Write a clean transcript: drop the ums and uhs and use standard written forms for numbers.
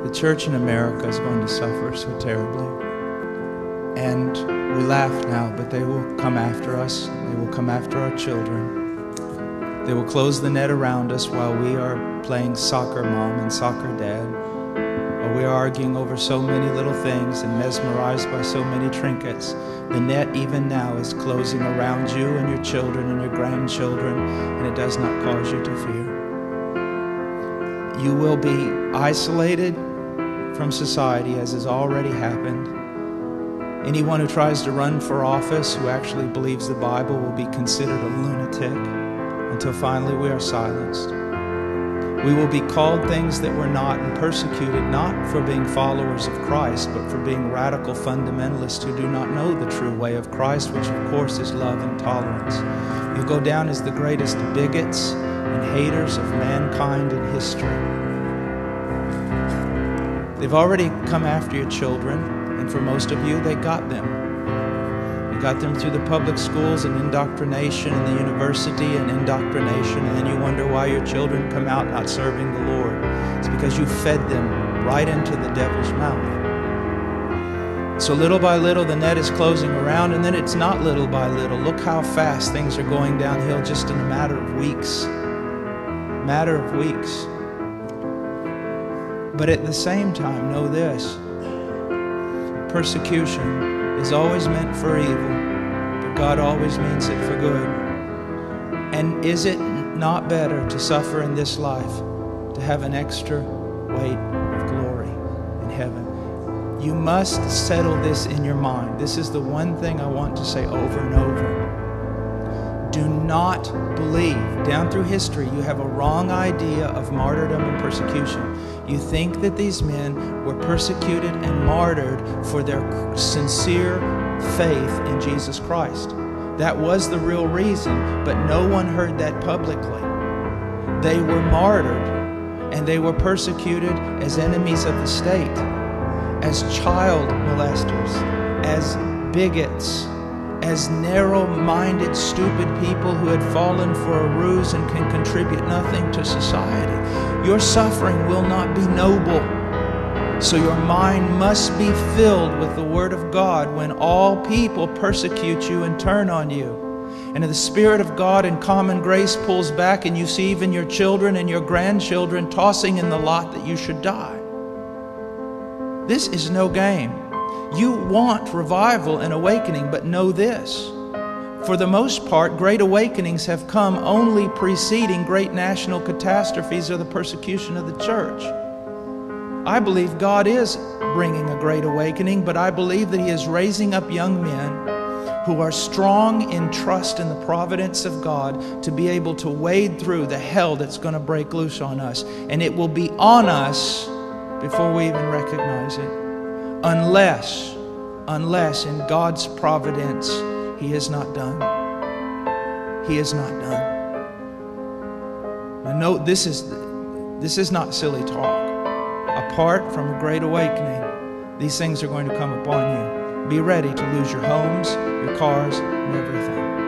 The church in America is going to suffer so terribly. And we laugh now, but they will come after us. They will come after our children. They will close the net around us while we are playing soccer mom and soccer dad. While we are arguing over so many little things and mesmerized by so many trinkets. The net even now is closing around you and your children and your grandchildren, and it does not cause you to fear. You will be isolated from society, as has already happened. Anyone who tries to run for office who actually believes the Bible will be considered a lunatic until finally we are silenced. We will be called things that we're not and persecuted not for being followers of Christ, but for being radical fundamentalists who do not know the true way of Christ, which of course is love and tolerance. You'll go down as the greatest bigots and haters of mankind in history. They've already come after your children, and for most of you, they got them. You got them through the public schools and indoctrination, and the university and indoctrination, and then you wonder why your children come out not serving the Lord. It's because you fed them right into the devil's mouth. So little by little, the net is closing around, and then it's not little by little. Look how fast things are going downhill just in a matter of weeks. Matter of weeks. But at the same time, know this. Persecution is always meant for evil, but God always means it for good. And is it not better to suffer in this life, to have an extra weight of glory in heaven? You must settle this in your mind. This is the one thing I want to say over and over. Do not believe. Down through history, you have a wrong idea of martyrdom and persecution. You think that these men were persecuted and martyred for their sincere faith in Jesus Christ. That was the real reason, but no one heard that publicly. They were martyred, and they were persecuted as enemies of the state, as child molesters, as bigots, as narrow-minded, stupid people who had fallen for a ruse and can contribute nothing to society. Your suffering will not be noble. So your mind must be filled with the Word of God when all people persecute you and turn on you. And if the Spirit of God in common grace pulls back and you see even your children and your grandchildren tossing in the lot that you should die. This is no game. You want revival and awakening, but know this. For the most part, great awakenings have come only preceding great national catastrophes or the persecution of the church. I believe God is bringing a great awakening, but I believe that He is raising up young men who are strong in trust in the providence of God to be able to wade through the hell that's going to break loose on us. And it will be on us before we even recognize it. Unless in God's providence, He is not done. He is not done. Now note, this is not silly talk. Apart from a great awakening, these things are going to come upon you. Be ready to lose your homes, your cars, and everything.